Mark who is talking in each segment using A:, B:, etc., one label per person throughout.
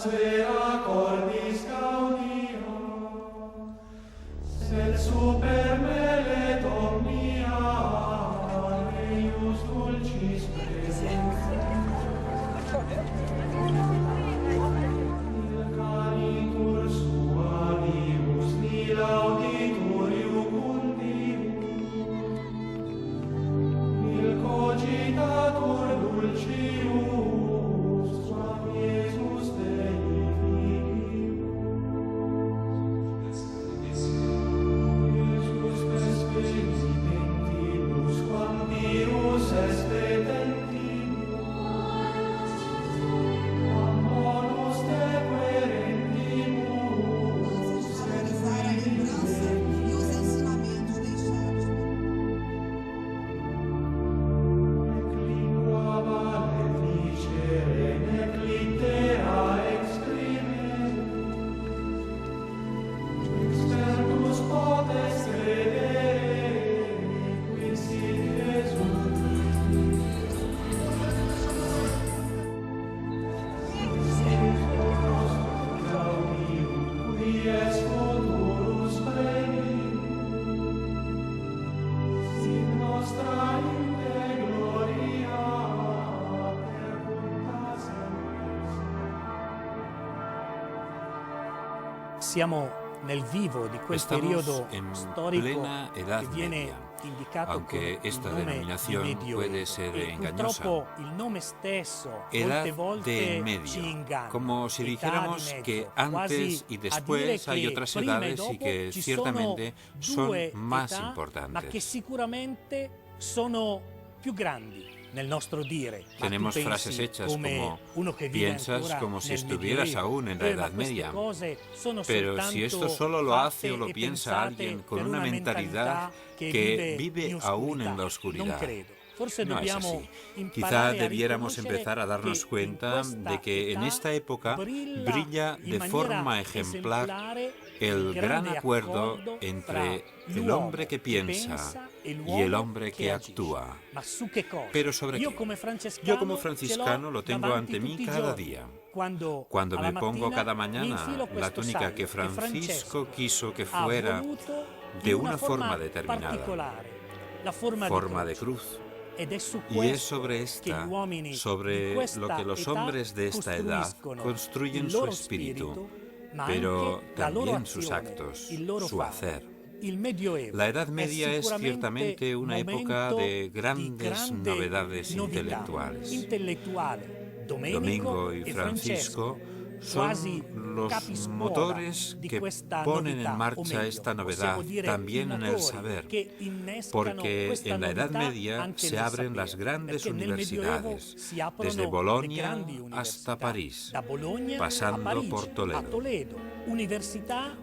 A: sfera cordis gaudia, sed super me omnia, eius dulcis presentia. Il canitur suavibus, ni lauditur iucundibus, il cogitatur dulcius, quam Iesus Dei filius. Iesus expeditibus, quam Deus expedentibus, quam bonus te querentibus,
B: Realizar a lembrança e os ensinamentos deixados.
A: nec lingua valet dicere, nec littera exprimere, expertus potes credere, qui sit Jesus. Gaudium, qui es futurus premium, sin nostra inte gloria perpunta semper.
C: Siamo nel vivo di quel
D: Estamos
C: periodo
D: en
C: storico
D: plena Edad
C: che viene
D: Media,
C: indicato
D: aunque
C: con
D: esta
C: il nome
D: denominación
C: di Medioevo.
D: puede ser
C: E
D: engañosa.
C: purtroppo il nome stesso
D: Edad
C: molte volte
D: de
C: ci
D: medio,
C: inganna.
D: como si
C: Età
D: dijéramos
C: di mezzo,
D: que
C: quasi
D: antes y
C: a dire
D: después hay
C: che
D: otras
C: prima e
D: edades y
C: dopo
D: que
C: ci
D: ciertamente
C: sono due
D: son más
C: età, ma che
D: importantes.
C: sicuramente sono più grandi nel nostro dire. Ma tu
D: Tenemos
C: pensi
D: frases hechas
C: come
D: como
C: uno che vive
D: piensas
C: ancora
D: como si
C: nel
D: estuvieras
C: Medioevo.
D: aún en la
C: Ma
D: Edad
C: queste
D: Media.
C: cose sono
D: Pero si esto solo lo hace o lo
C: fatte e
D: piensa
C: pensate
D: alguien con
C: per
D: una mentalidad que vive
C: in
D: aún en la
C: Non
D: oscuridad.
C: credo. Forse
D: No es
C: dobbiamo
D: así. Quizá
C: imparare a
D: debiéramos
C: riconoscere
D: empezar a darnos
C: che in
D: cuenta
C: questa
D: de que en
C: età
D: esta época brilla
C: in
D: de
C: maniera
D: forma ejemplar
C: esemplare
D: el gran
C: grande
D: acuerdo
C: accordo
D: entre
C: fra
D: el
C: l'uomo
D: hombre que piensa
C: e
D: y el hombre que
C: agisce.
D: actúa.
C: Ma su che cosa?
D: Pero ¿sobre
C: Io
D: qué?
C: come francescano,
D: Yo como franciscano lo tengo
C: davanti
D: ante mí
C: tutti i
D: cada
C: giorni.
D: día.
C: Cuando
D: me
C: alla
D: pongo
C: mattina
D: cada
C: mi
D: mañana
C: infilo
D: la
C: questo
D: túnica
C: sallo
D: que Francisco quiso que
C: ha
D: fuera
C: voluto
D: de
C: in
D: una forma determinada,
C: particolare, la forma
D: de
C: croce.
D: cruz.
C: Ed è su
D: Y es
C: questo
D: sobre
C: che
D: esta,
C: gli uomini
D: sobre
C: di questa
D: lo que los
C: età
D: hombres de esta edad
C: costruiscono
D: construyen
C: il
D: su
C: loro
D: espíritu,
C: ma
D: pero
C: anche la loro
D: también sus
C: azione,
D: actos,
C: il loro
D: su
C: fare.
D: hacer.
C: Il Medioevo
D: La Edad Media
C: è
D: es ciertamente una época de grandes
C: grande
D: novedades
C: novità
D: intelectuales.
C: Intellettuale.
D: Domingo y
C: e
D: Francisco
C: quasi
D: son los
C: capiscuola
D: motores
C: di
D: que
C: questa
D: ponen
C: novità,
D: en
C: o
D: marcha
C: meglio,
D: esta novedad
C: possiamo dire
D: también
C: i
D: en el
C: motori
D: saber,
C: che innescano
D: porque
C: questa
D: en la Edad
C: novità
D: Media
C: anche
D: se
C: nel
D: abren
C: sapere,
D: las grandes
C: perché nel Medioevo
D: universidades,
C: si aprono
D: desde
C: le
D: Bolonia
C: grandi
D: hasta
C: università,
D: París,
C: da Bologna
D: pasando
C: a Parigi,
D: por Toledo.
C: a Toledo,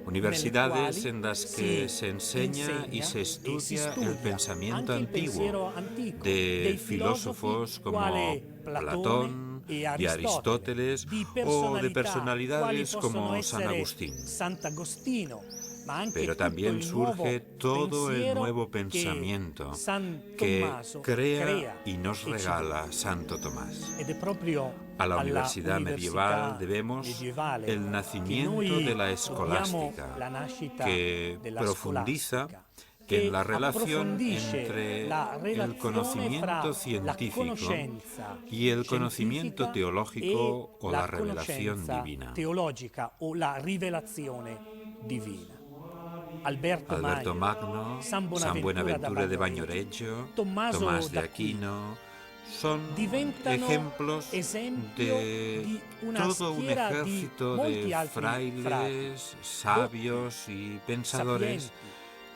D: Universidades
C: nelle
D: en las
C: quali
D: que se enseña y se estudia el pensamiento
C: anche il pensiero
D: antiguo
C: antico
D: de
C: dei
D: filósofos como
C: quale
D: Platón y Aristóteles o de personalidades como San Agustín.
C: Sant'Agostino, ma anche
D: Pero también surge todo el nuevo pensamiento que crea y nos regala Santo Tomás.
C: Ed è proprio
D: A la
C: alla
D: universidad medieval debemos
C: medievale
D: el
C: che
D: nacimiento
C: noi
D: de la
C: dobbiamo
D: escolástica,
C: la nascita
D: que
C: della
D: profundiza
C: scolastica, che
D: en la relación
C: approfondisce
D: entre
C: la
D: el
C: relazione
D: conocimiento
C: fra la
D: científico
C: conoscenza
D: y el conocimiento
C: scientifica
D: teológico
C: e
D: o la revelación
C: conoscenza
D: divina.
C: teologica o la rivelazione divina. Alberto
D: Magno, San Buenaventura de Bagnoregio, Tomás de Aquino, son ejemplos de todo un ejército de frailes, sabios y pensadores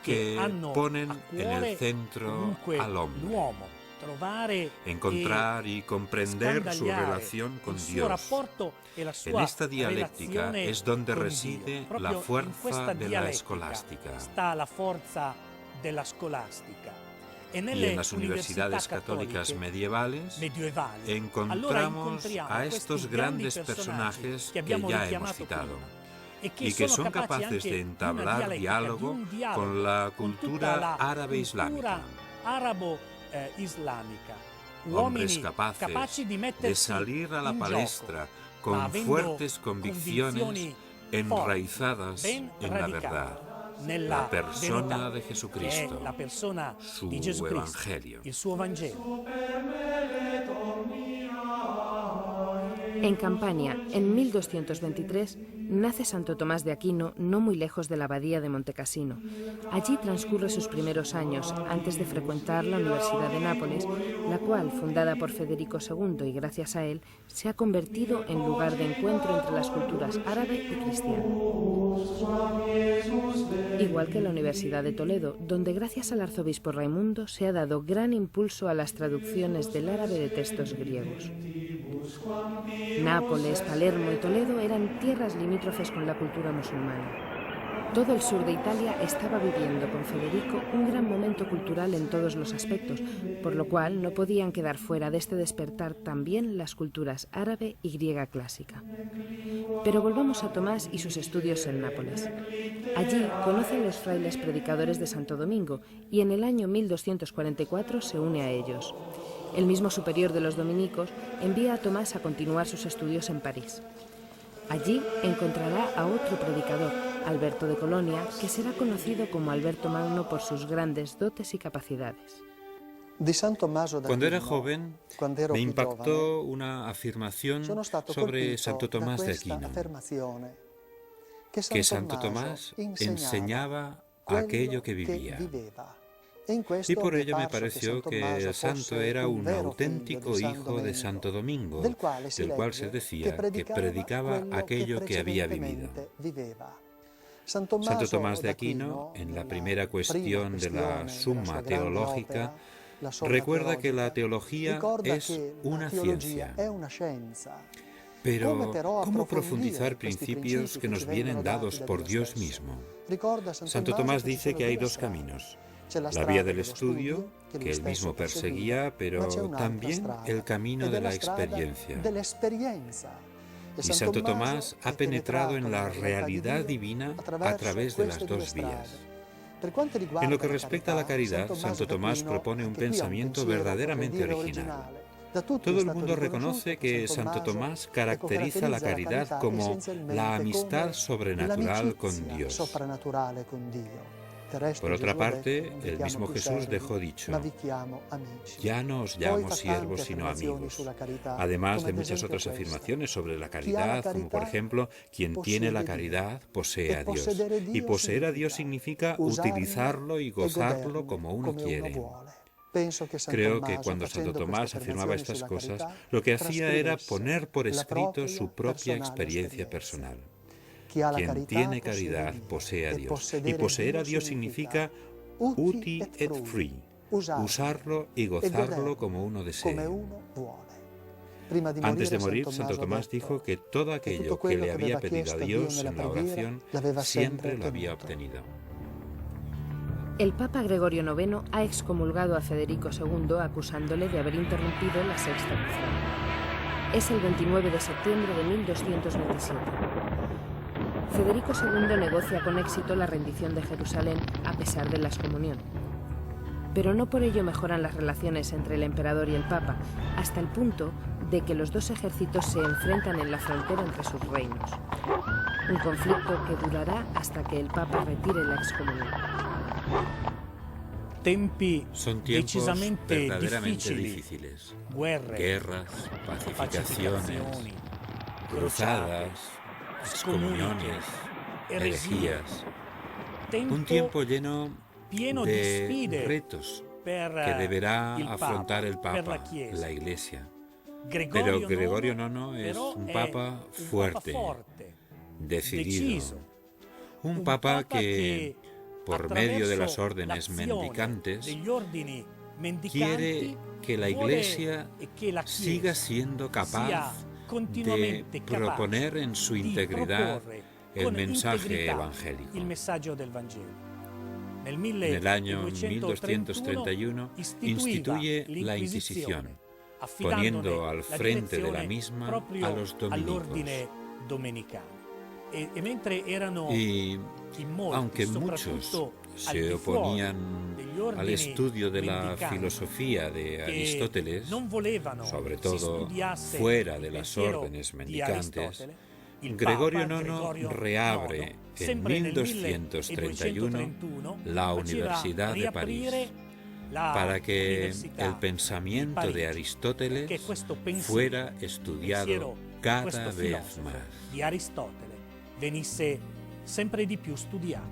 D: que ponen en el centro al hombre. Encontrar y comprender su relación con Dios. En esta dialéctica es donde reside la fuerza de la escolástica.
C: Está la fuerza de la escolástica.
D: Y en las universidades católicas medievales encontramos a estos grandes personajes que ya hemos citado y que son capaces de entablar diálogo con la cultura árabe islámica. Hombres capaces de salir a la palestra con fuertes convicciones enraizadas en la verdad, la persona de Jesucristo, su Evangelio.
E: En Campania, en 1223, nace Santo Tomás de Aquino, no muy lejos de la abadía de Montecassino. Allí transcurre sus primeros años, antes de frecuentar la Universidad de Nápoles, la cual, fundada por Federico II y gracias a él, se ha convertido en lugar de encuentro entre las culturas árabe y cristiana. Igual que la Universidad de Toledo, donde gracias al arzobispo Raimundo se ha dado gran impulso a las traducciones del árabe de textos griegos. Nápoles, Palermo y Toledo eran tierras limítrofes con la cultura musulmana. Todo el sur de Italia estaba viviendo con Federico un gran momento cultural en todos los aspectos, por lo cual no podían quedar fuera de este despertar también las culturas árabe y griega clásica. Pero volvamos a Tomás y sus estudios en Nápoles. Allí conoce a los frailes predicadores de Santo Domingo y en el año 1244 se une a ellos. El mismo superior de los dominicos envía a Tomás a continuar sus estudios en París. Allí encontrará a otro predicador, Alberto de Colonia, que será conocido como Alberto Magno por sus grandes dotes y capacidades.
D: Cuando era joven, me impactó una afirmación sobre Santo Tomás de Aquino, que Santo Tomás enseñaba aquello que vivía. Y por ello me pareció que el santo era un auténtico hijo de Santo Domingo, del cual se decía que predicaba aquello que había vivido. Santo Tomás de Aquino, en la primera cuestión de la Summa Teológica, recuerda que la teología es una ciencia. Pero, ¿cómo profundizar principios que nos vienen dados por Dios mismo? Santo Tomás dice que hay dos caminos. La vía del estudio, que él mismo perseguía, pero también el camino de la experiencia. Y Santo Tomás ha penetrado en la realidad divina a través de las dos vías. En lo que respecta a la caridad, Santo Tomás propone un pensamiento verdaderamente original. Todo el mundo reconoce que Santo Tomás caracteriza la caridad como la amistad sobrenatural con Dios. Por otra parte, el mismo Jesús dejó dicho: ya no os llamo siervos sino amigos, además de muchas otras afirmaciones sobre la caridad, como por ejemplo, quien tiene la caridad posee a Dios, y poseer a Dios significa utilizarlo y gozarlo como uno quiere. Creo que cuando Santo Tomás afirmaba estas cosas, lo que hacía era poner por escrito su propia experiencia personal. Quien tiene caridad posee a Dios. Y poseer a Dios significa uti et free, usarlo y gozarlo como uno desee. Antes de morir, Santo Tomás dijo que todo aquello que le había pedido a Dios en la oración siempre lo había obtenido.
E: El Papa Gregorio IX ha excomulgado a Federico II acusándole de haber interrumpido la sexta misión. Es el 29 de septiembre de 1227. Federico II negocia con éxito la rendición de Jerusalén a pesar de la excomunión. Pero no por ello mejoran las relaciones entre el emperador y el Papa, hasta el punto de que los dos ejércitos se enfrentan en la frontera entre sus reinos. Un conflicto que durará hasta que el Papa retire la excomunión.
D: Son tiempos verdaderamente difíciles. Guerras, pacificaciones, cruzadas, excomuniones, herejías. Un tiempo lleno de retos que deberá afrontar el Papa, la Iglesia. Pero Gregorio IX es un Papa fuerte, decidido. Un Papa que, por medio de las órdenes mendicantes, quiere que la Iglesia siga siendo capaz de proponer en su integridad el mensaje evangélico. En el año 1231 instituye la Inquisición, poniendo al frente de la misma a los dominicos. Y aunque muchos se oponían al estudio de la filosofía de Aristóteles, sobre todo fuera de las órdenes mendicantes, Gregorio IX reabre en 1231 la Universidad de París para que el pensamiento de Aristóteles fuera estudiado cada vez más.
C: Di Aristotele venisse sempre di più studiato.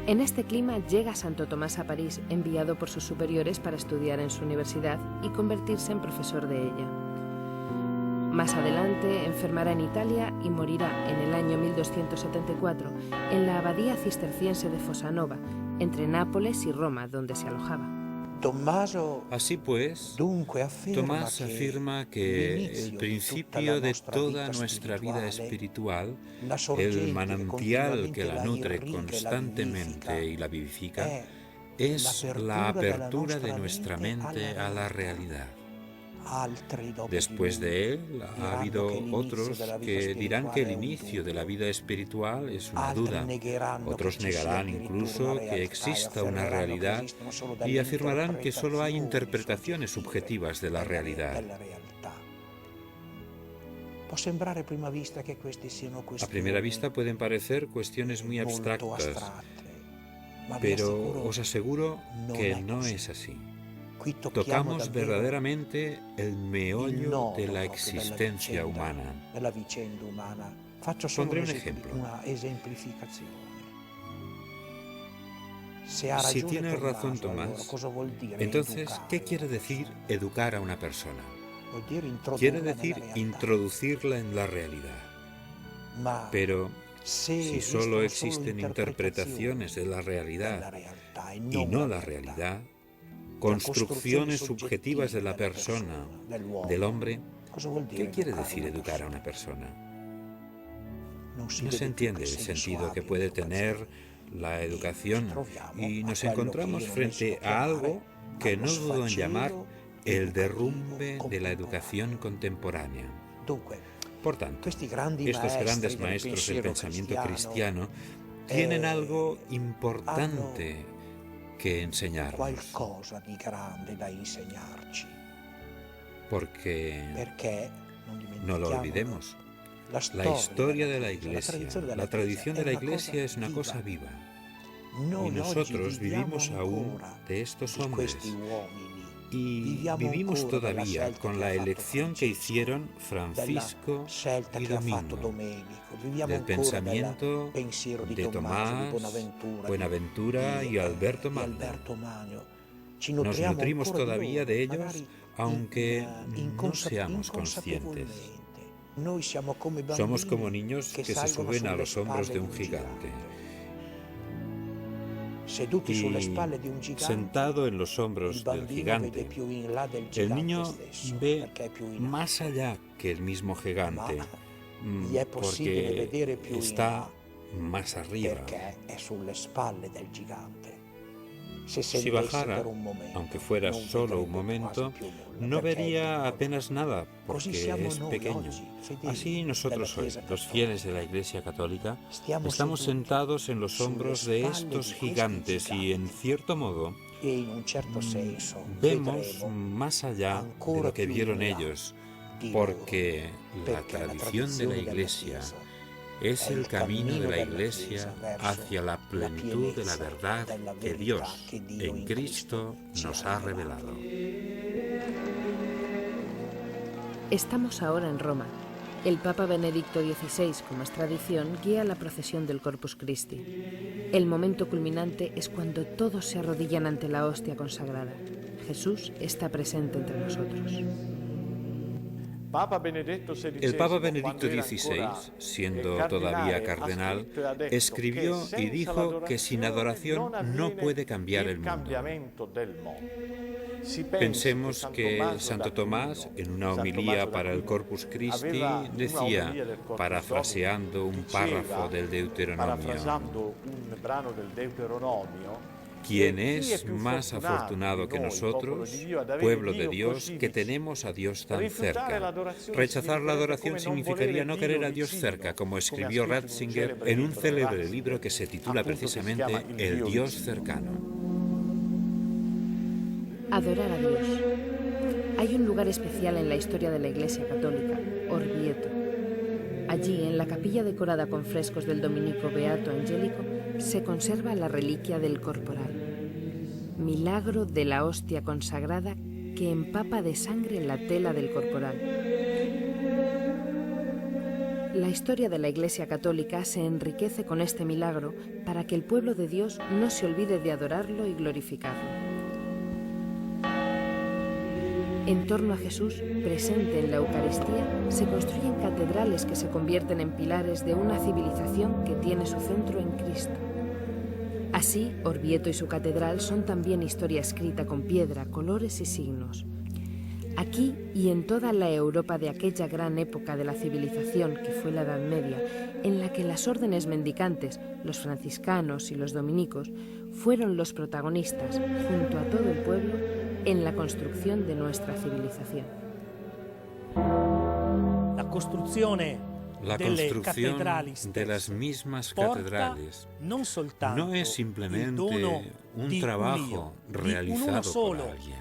E: En este clima llega Santo Tomás a París, enviado por sus superiores para estudiar en su universidad y convertirse en profesor de ella. Más adelante enfermará en Italia y morirá en el año 1274 en la abadía cisterciense de Fossanova, entre Nápoles y Roma, donde se alojaba.
D: Así pues, Tomás afirma que el principio de toda nuestra vida espiritual, el manantial que la nutre constantemente y la vivifica, es la apertura de nuestra mente a la realidad. Después de él, ha habido otros que dirán que el inicio de la vida espiritual es una duda. Otros negarán incluso que exista una realidad y afirmarán que solo hay interpretaciones subjetivas de la realidad. A primera vista pueden parecer cuestiones muy abstractas, pero os aseguro que no es así. Tocamos verdaderamente el meollo de la existencia humana. Pondré un ejemplo. Si tiene razón Tomás, entonces, ¿qué quiere decir educar a una persona? Quiere decir introducirla en la realidad. Pero si solo existen interpretaciones de la realidad y no la realidad, construcciones subjetivas de la persona, del hombre, ¿qué quiere decir educar a una persona? No se entiende el sentido que puede tener la educación y nos encontramos frente a algo que no dudo en llamar el derrumbe de la educación contemporánea. Por tanto, estos grandes maestros del pensamiento cristiano tienen algo importante que enseñarnos. Porque, no lo olvidemos, la historia de la Iglesia, la tradición de la Iglesia es una cosa viva. Y nosotros vivimos aún de estos hombres. Y vivimos todavía con la elección que hicieron Francisco y Domingo, del pensamiento de Tomás, Buenaventura y Alberto Magno. Nos nutrimos todavía de ellos, aunque no seamos conscientes. Somos como niños que se suben a los hombros de un gigante. Y sentado en los hombros del gigante, el niño ve más allá que el mismo gigante, porque está más arriba. Si bajara, aunque fuera solo un momento, no vería apenas nada, porque es pequeño. Así nosotros hoy, los fieles de la Iglesia Católica, estamos sentados en los hombros de estos gigantes y, en cierto modo, vemos más allá de lo que vieron ellos, porque la tradición de la Iglesia es el camino de la Iglesia hacia la plenitud de la verdad que Dios en Cristo nos ha revelado.
E: Estamos ahora en Roma. El Papa Benedicto XVI, como es tradición, guía la procesión del Corpus Christi. El momento culminante es cuando todos se arrodillan ante la hostia consagrada. Jesús está presente entre nosotros.
D: El Papa Benedicto XVI, siendo todavía cardenal, escribió y dijo que sin adoración no puede cambiar el mundo. Pensemos que Santo Tomás, en una homilía para el Corpus Christi, decía, parafraseando un párrafo del Deuteronomio, ¿Quién es más afortunado que nosotros, pueblo de Dios, que tenemos a Dios tan cerca? Rechazar la adoración significaría no querer a Dios cerca, como escribió Ratzinger en un célebre libro que se titula precisamente El Dios cercano.
E: Adorar a Dios. Hay un lugar especial en la historia de la Iglesia Católica, Orvieto. Allí, en la capilla decorada con frescos del dominico Beato Angelico, se conserva la reliquia del corporal, milagro de la hostia consagrada que empapa de sangre la tela del corporal. La historia de la Iglesia Católica se enriquece con este milagro para que el pueblo de Dios no se olvide de adorarlo y glorificarlo. En torno a Jesús, presente en la Eucaristía, se construyen catedrales que se convierten en pilares de una civilización que tiene su centro en Cristo. Así, Orvieto y su catedral son también historia escrita con piedra, colores y signos. Aquí y en toda la Europa de aquella gran época de la civilización que fue la Edad Media, en la que las órdenes mendicantes, los franciscanos y los dominicos, fueron los protagonistas, junto a todo el pueblo, en la construcción de nuestra civilización.
C: La construcción
D: de las mismas catedrales no es simplemente un trabajo realizado por alguien.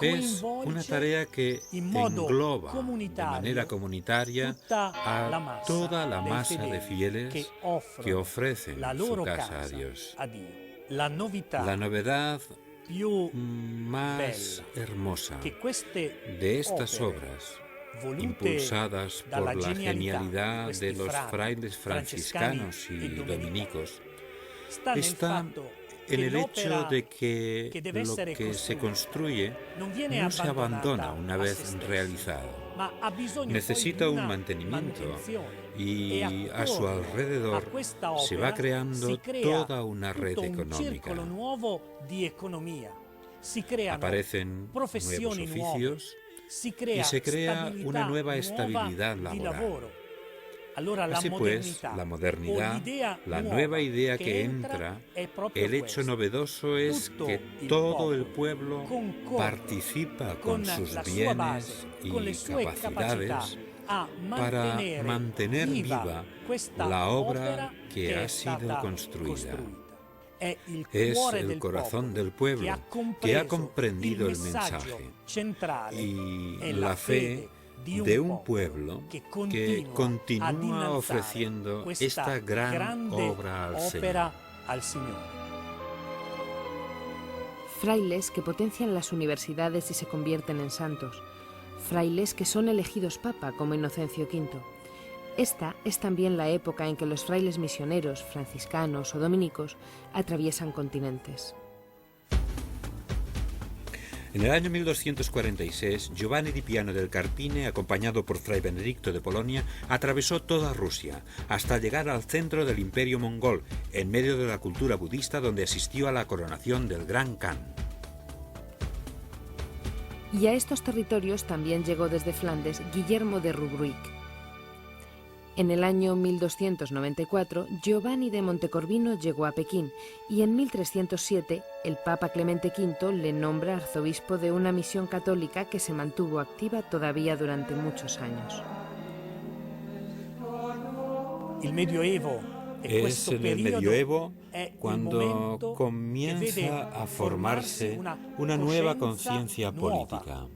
D: Es una tarea que engloba de manera comunitaria a toda la masa de fieles que ofrecen su casa a Dios. La novedad más hermosa de estas obras, impulsadas por la genialidad de los frailes franciscanos y dominicos, está en el hecho de que lo que se construye no se abandona una vez realizado. Necesita un mantenimiento y a su alrededor se va creando toda una red económica. Aparecen nuevos oficios y se crea una nueva estabilidad laboral. Así pues, la modernidad, la nueva idea que entra, el hecho novedoso es que todo el pueblo participa con sus bienes y capacidades para mantener viva la obra que ha sido construida. Es el corazón del pueblo que ha comprendido el mensaje y la fe de un pueblo que continúa ofreciendo esta gran obra al Señor.
E: Frailes que potencian las universidades y se convierten en santos. Frailes que son elegidos papa como Inocencio V. Esta es también la época en que los frailes misioneros, franciscanos o dominicos atraviesan continentes.
D: En el año 1246, Giovanni di Piano del Carpine, acompañado por Fray Benedicto de Polonia, atravesó toda Rusia, hasta llegar al centro del Imperio mongol, en medio de la cultura budista donde asistió a la coronación del Gran Khan.
E: Y a estos territorios también llegó desde Flandes Guillermo de Rubruic. En el año 1294, Giovanni de Montecorvino llegó a Pekín y en 1307 el Papa Clemente V le nombra arzobispo de una misión católica que se mantuvo activa todavía durante muchos años.
D: Es en el medioevo cuando comienza a formarse una nueva conciencia política.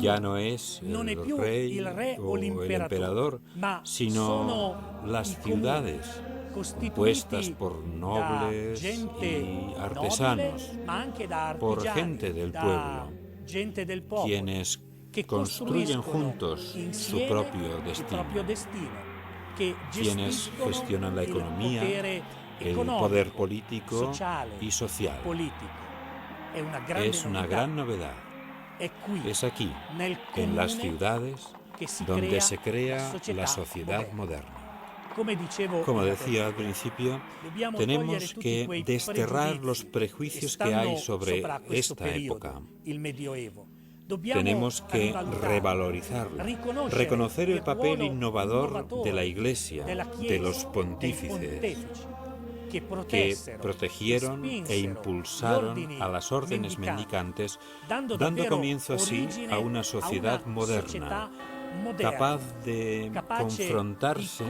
D: Ya no es el rey o el emperador, sino las ciudades compuestas por nobles y artesanos, por gente del pueblo, quienes construyen juntos su propio destino, quienes gestionan la economía, el poder político y social. Es una gran novedad. Es aquí, en las ciudades, donde se crea la sociedad moderna. Como decía al principio, tenemos que desterrar los prejuicios que hay sobre esta época. Tenemos que revalorizarla, reconocer el papel innovador de la Iglesia, de los pontífices, que protegieron e impulsaron a las órdenes mendicantes, dando comienzo así a una sociedad moderna, capaz de confrontarse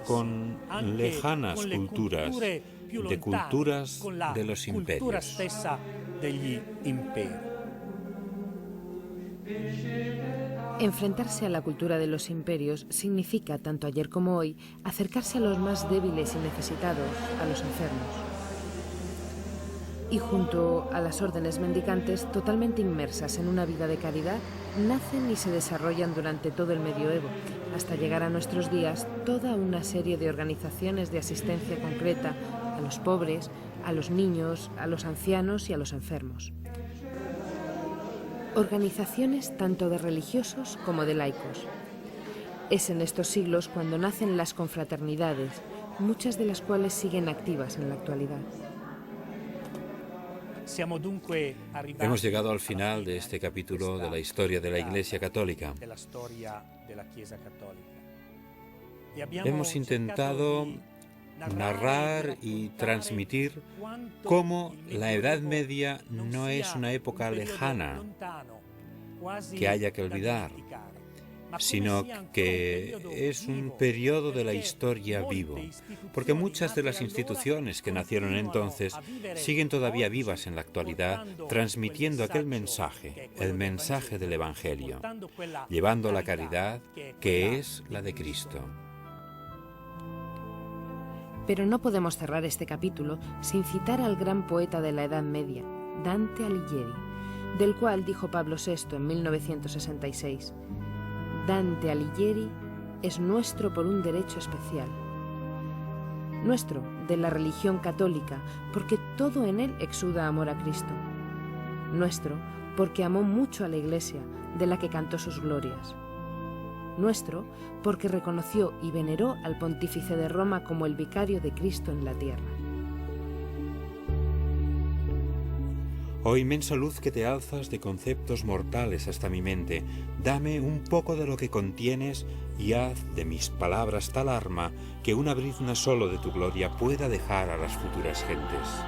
D: con lejanas culturas, de culturas de los imperios.
E: Enfrentarse a la cultura de los imperios significa, tanto ayer como hoy, acercarse a los más débiles y necesitados, a los enfermos. Y junto a las órdenes mendicantes, totalmente inmersas en una vida de caridad, nacen y se desarrollan durante todo el medioevo, hasta llegar a nuestros días toda una serie de organizaciones de asistencia concreta a los pobres, a los niños, a los ancianos y a los enfermos. Organizaciones tanto de religiosos como de laicos. Es en estos siglos cuando nacen las confraternidades, muchas de las cuales siguen activas en la actualidad.
D: Hemos llegado al final de este capítulo de la historia de la Iglesia Católica. Hemos intentado narrar y transmitir cómo la Edad Media no es una época lejana que haya que olvidar, sino que es un periodo de la historia vivo, porque muchas de las instituciones que nacieron entonces siguen todavía vivas en la actualidad, transmitiendo aquel mensaje, el mensaje del Evangelio, llevando la caridad que es la de Cristo.
E: Pero no podemos cerrar este capítulo sin citar al gran poeta de la Edad Media, Dante Alighieri, del cual dijo Pablo VI en 1966: Dante Alighieri es nuestro por un derecho especial. Nuestro, de la religión católica, porque todo en él exuda amor a Cristo. Nuestro, porque amó mucho a la Iglesia, de la que cantó sus glorias. Nuestro, porque reconoció y veneró al Pontífice de Roma como el vicario de Cristo en la tierra.
D: Oh inmensa luz que te alzas de conceptos mortales hasta mi mente, dame un poco de lo que contienes y haz de mis palabras tal arma que una brizna solo de tu gloria pueda dejar a las futuras gentes.